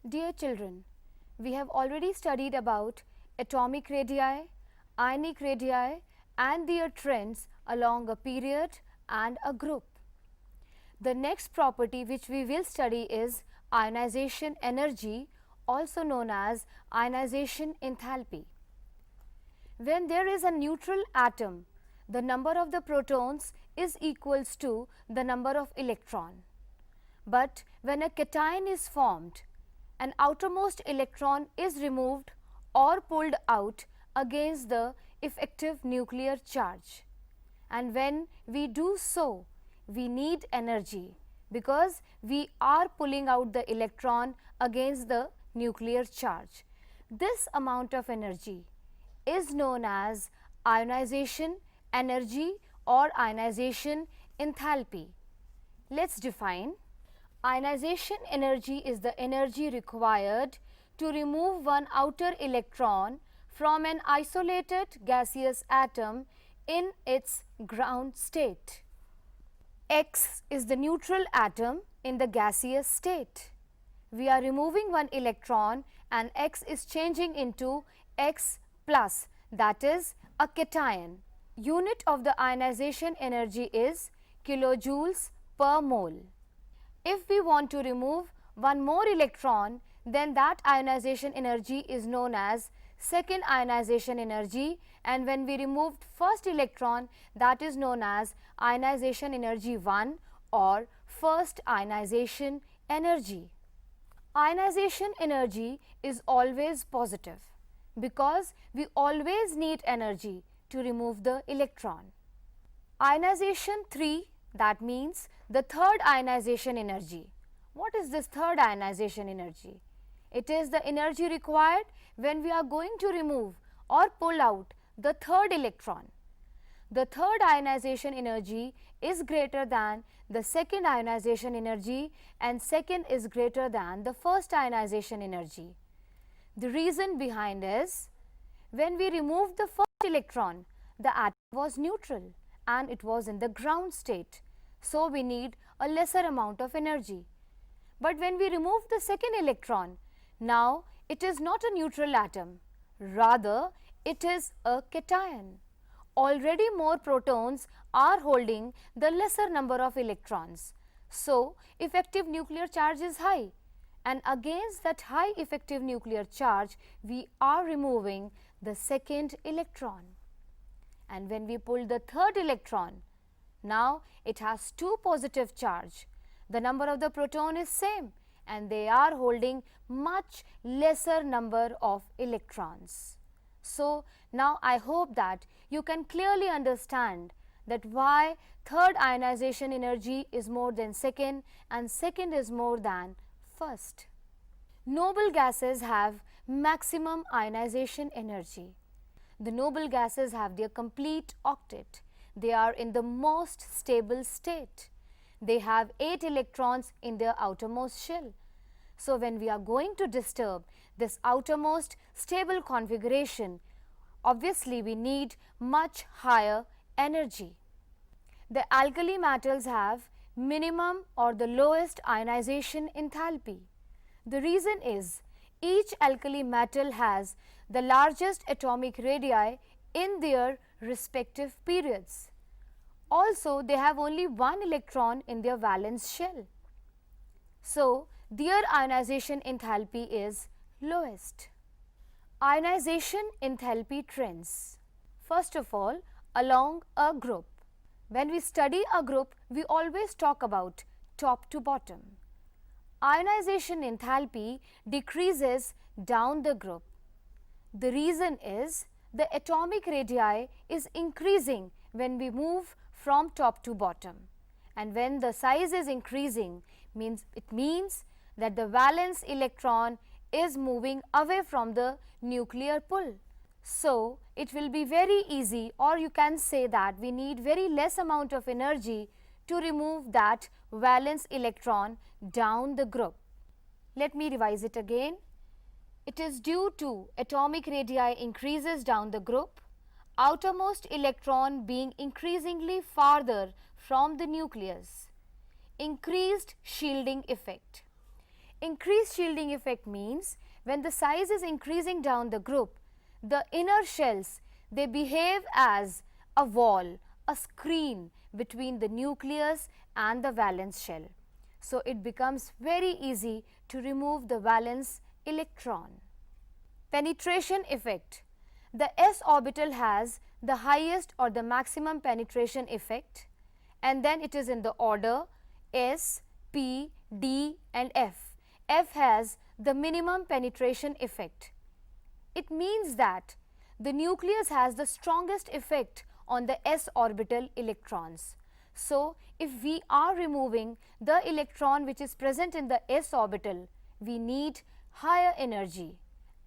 Dear children, we have already studied about atomic radii, ionic radii and their trends along a period and a group. The next property which we will study is ionization energy, also known as ionization enthalpy. When there is a neutral atom, the number of the protons is equals to the number of electron. But when a cation is formed, an outermost electron is removed or pulled out against the effective nuclear charge. And when we do so, we need energy because we are pulling out the electron against the nuclear charge. This amount of energy is known as ionization energy or ionization enthalpy. Let's define. Ionization energy is the energy required to remove one outer electron from an isolated gaseous atom in its ground state. X is the neutral atom in the gaseous state. We are removing one electron and X is changing into X plus, that is a cation. Unit of the ionization energy is kilojoules per mole. If we want to remove one more electron, then that ionization energy is known as second ionization energy, and when we removed first electron, that is known as ionization energy 1 or first ionization energy. Ionization energy is always positive because we always need energy to remove the electron. Ionization 3, that means the third ionization energy. What is this third ionization energy? It is the energy required when we are going to remove or pull out the third electron. The third ionization energy is greater than the second ionization energy and second is greater than the first ionization energy. The reason behind is when we removed the first electron, the atom was neutral and it was in the ground state. So, we need a lesser amount of energy. But when we remove the second electron, now it is not a neutral atom, rather it is a cation. Already more protons are holding the lesser number of electrons. So, effective nuclear charge is high, and against that high effective nuclear charge, we are removing the second electron. And when we pull the third electron, now it has 2 positive charge. The number of the proton is same and they are holding much lesser number of electrons. So, now I hope that you can clearly understand that why third ionization energy is more than second and second is more than first. Noble gases have maximum ionization energy. The noble gases have their complete octet. They are in the most stable state. They have 8 electrons in their outermost shell. So, when we are going to disturb this outermost stable configuration, obviously we need much higher energy. The alkali metals have minimum or the lowest ionization enthalpy. The reason is each alkali metal has the largest atomic radii in their respective periods. Also, they have only one electron in their valence shell. So, their ionization enthalpy is lowest. Ionization enthalpy trends. First of all, along a group. When we study a group, we always talk about top to bottom. Ionization enthalpy decreases down the group. The reason is the atomic radii is increasing when we move from top to bottom, and when the size is increasing, it means that the valence electron is moving away from the nuclear pull. So, it will be very easy, or you can say that we need very less amount of energy to remove that valence electron down the group. Let me revise it again. It is due to atomic radii increases down the group, outermost electron being increasingly farther from the nucleus. Increased shielding effect. Increased shielding effect means when the size is increasing down the group, the inner shells, they behave as a wall, a screen between the nucleus and the valence shell. So, it becomes very easy to remove the valence electron. Penetration effect. The s orbital has the highest or the maximum penetration effect, and then it is in the order S, P, D and F. F has the minimum penetration effect. It means that the nucleus has the strongest effect on the s orbital electrons. So, if we are removing the electron which is present in the s orbital, we need higher energy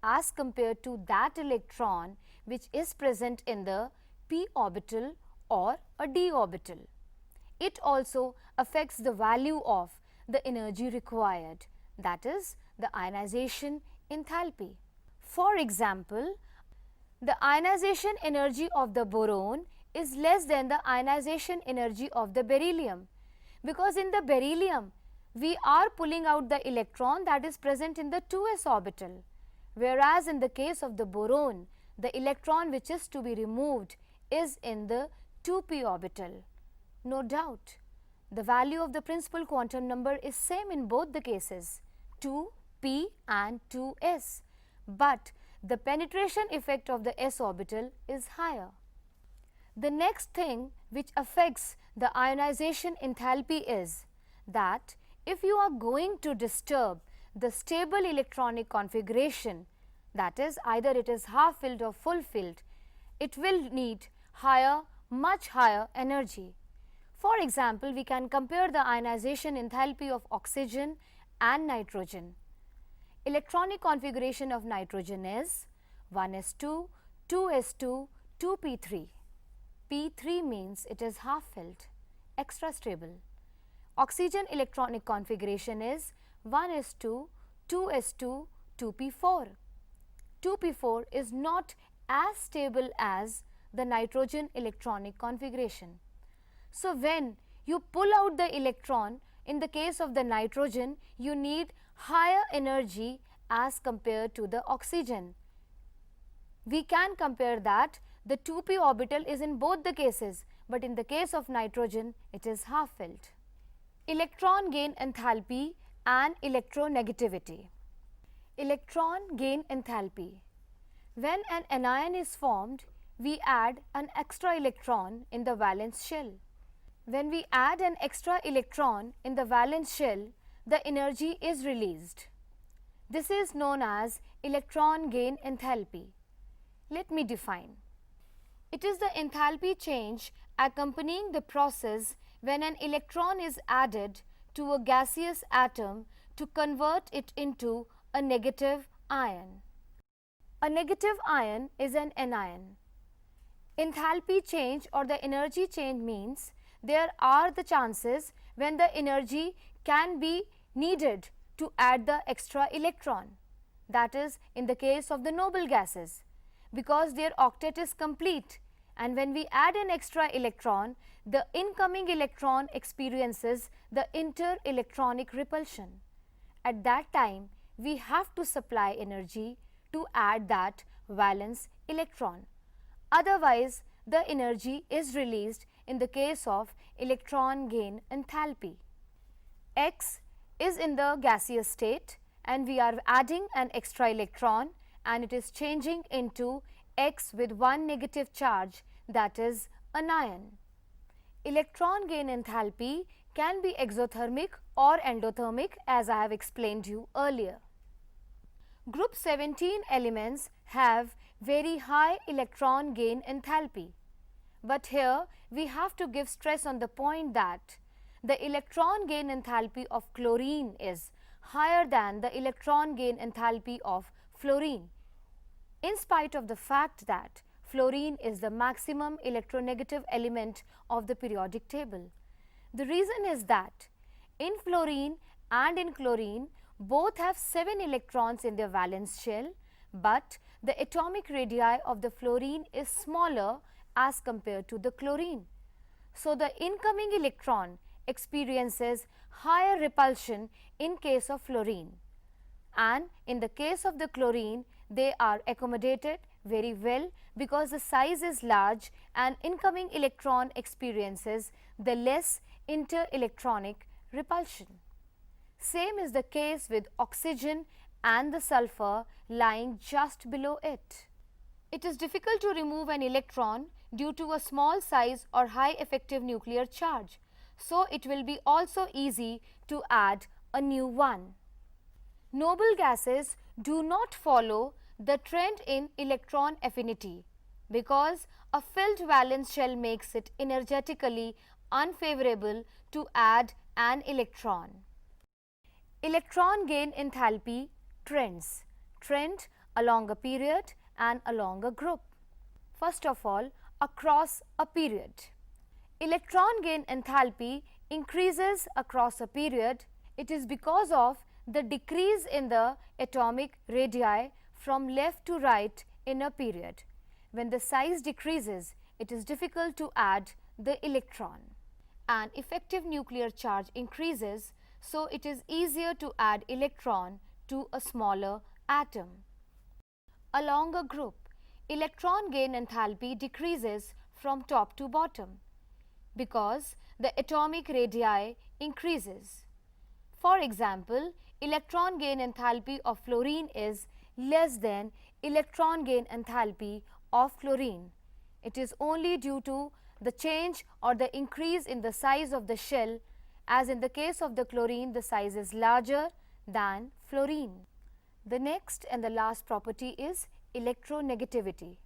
as compared to that electron which is present in the p orbital or a d orbital. It also affects the value of the energy required, that is the ionization enthalpy. For example, the ionization energy of the boron is less than the ionization energy of the beryllium, because in the beryllium we are pulling out the electron that is present in the 2s orbital, whereas in the case of the boron, the electron which is to be removed is in the 2p orbital. No doubt, the value of the principal quantum number is same in both the cases, 2p and 2s, but the penetration effect of the s orbital is higher. The next thing which affects the ionization enthalpy is that if you are going to disturb the stable electronic configuration, that is either it is half filled or full filled, it will need higher, much higher energy. For example, we can compare the ionization enthalpy of oxygen and nitrogen. Electronic configuration of nitrogen is 1s2, 2s2, 2p3. p3 means it is half filled, extra stable. Oxygen electronic configuration is 1s2, 2s2, 2p4. 2p4 is not as stable as the nitrogen electronic configuration. So, when you pull out the electron, in the case of the nitrogen, you need higher energy as compared to the oxygen. We can compare that the 2p orbital is in both the cases, but in the case of nitrogen, it is half filled. Electron gain enthalpy and electronegativity. Electron gain enthalpy. When an anion is formed, we add an extra electron in the valence shell. When we add an extra electron in the valence shell, the energy is released. This is known as electron gain enthalpy. Let me define. It is the enthalpy change accompanying the process when an electron is added to a gaseous atom to convert it into a negative ion. A negative ion is an anion. Enthalpy change or the energy change means there are the chances when the energy can be needed to add the extra electron. That is in the case of the noble gases, because their octet is complete, and when we add an extra electron, the incoming electron experiences the inter-electronic repulsion. At that time, we have to supply energy to add that valence electron. Otherwise, the energy is released in the case of electron gain enthalpy. X is in the gaseous state and we are adding an extra electron and it is changing into X with one negative charge, that is an ion. Electron gain enthalpy can be exothermic or endothermic, as I have explained you earlier. Group 17 elements have very high electron gain enthalpy, but here we have to give stress on the point that the electron gain enthalpy of chlorine is higher than the electron gain enthalpy of fluorine, in spite of the fact that fluorine is the maximum electronegative element of the periodic table. The reason is that in fluorine and in chlorine both have 7 electrons in their valence shell, but the atomic radii of the fluorine is smaller as compared to the chlorine. So, the incoming electron experiences higher repulsion in case of fluorine, and in the case of the chlorine they are accommodated very well because the size is large and incoming electron experiences the less interelectronic repulsion. Same is the case with oxygen and the sulfur lying just below it. It is difficult to remove an electron due to a small size or high effective nuclear charge, so it will be also easy to add a new one. Noble gases do not follow the trend in electron affinity because a filled valence shell makes it energetically unfavorable to add an electron. Electron gain enthalpy trends, trend along a period and along a group. First of all, across a period. Electron gain enthalpy increases across a period. It is because of the decrease in the atomic radii from left to right in a period. When the size decreases, it is difficult to add the electron. And effective nuclear charge increases, so it is easier to add electron to a smaller atom. Along a group, electron gain enthalpy decreases from top to bottom because the atomic radii increases. For example, electron gain enthalpy of fluorine is less than electron gain enthalpy of chlorine. It is only due to the change or the increase in the size of the shell, as in the case of the chlorine the size is larger than fluorine. The next and the last property is electronegativity.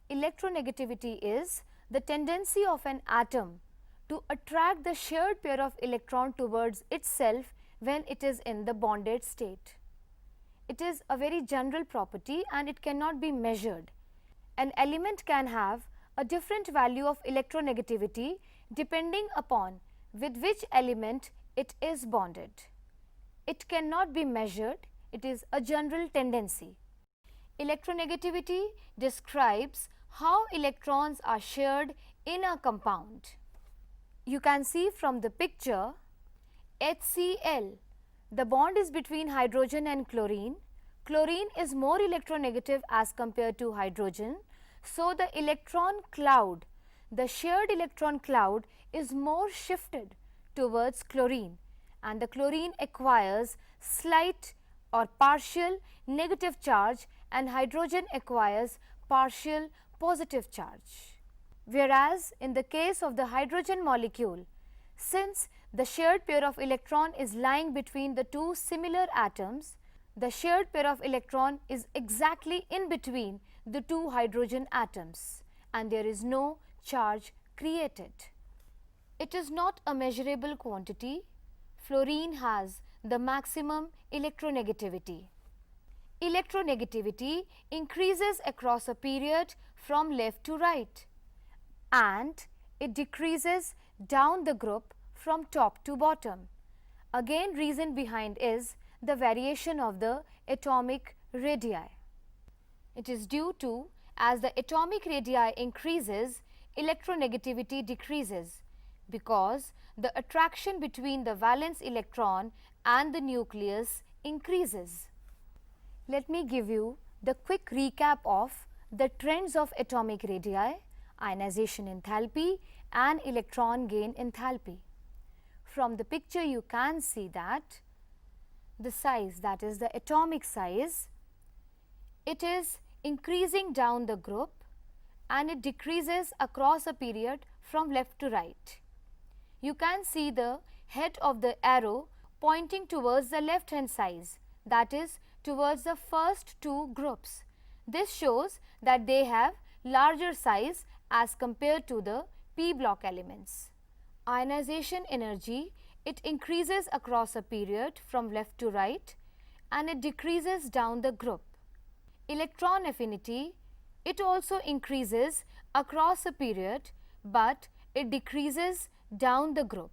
Electronegativity is the tendency of an atom to attract the shared pair of electron towards itself when it is in the bonded state. It is a very general property and it cannot be measured. An element can have a different value of electronegativity depending upon with which element it is bonded. It cannot be measured, it is a general tendency. Electronegativity describes how electrons are shared in a compound. You can see from the picture HCl, the bond is between hydrogen and chlorine. Chlorine is more electronegative as compared to hydrogen, so the electron cloud, the shared electron cloud is more shifted towards chlorine, and the chlorine acquires slight or partial negative charge and hydrogen acquires partial positive charge. Whereas in the case of the hydrogen molecule, since the shared pair of electron is lying between the two similar atoms, the shared pair of electron is exactly in between the two hydrogen atoms and there is no charge created. It is not a measurable quantity. Fluorine has the maximum electronegativity. Electronegativity increases across a period from left to right and it decreases down the group from top to bottom. Again, reason behind is the variation of the atomic radii. It is due to, as the atomic radii increases, electronegativity decreases because the attraction between the valence electron and the nucleus increases. Let me give you the quick recap of the trends of atomic radii, ionization enthalpy and electron gain enthalpy. From the picture you can see that the size, that is the atomic size, it is increasing down the group and it decreases across a period from left to right. You can see the head of the arrow pointing towards the left hand side, that is towards the first two groups. This shows that they have larger size as compared to the p block elements. Ionization energy, it increases across a period from left to right and it decreases down the group. Electron affinity, it also increases across a period but it decreases down the group.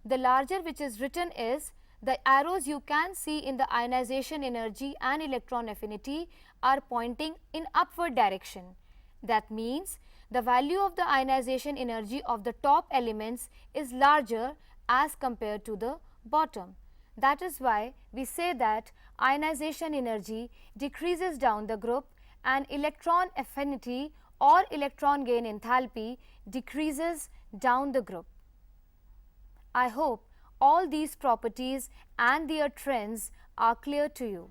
The larger which is written is the arrows you can see in the ionization energy and electron affinity are pointing in upward direction. That means the value of the ionization energy of the top elements is larger as compared to the bottom. That is why we say that ionization energy decreases down the group and electron affinity or electron gain enthalpy decreases down the group. I hope all these properties and their trends are clear to you.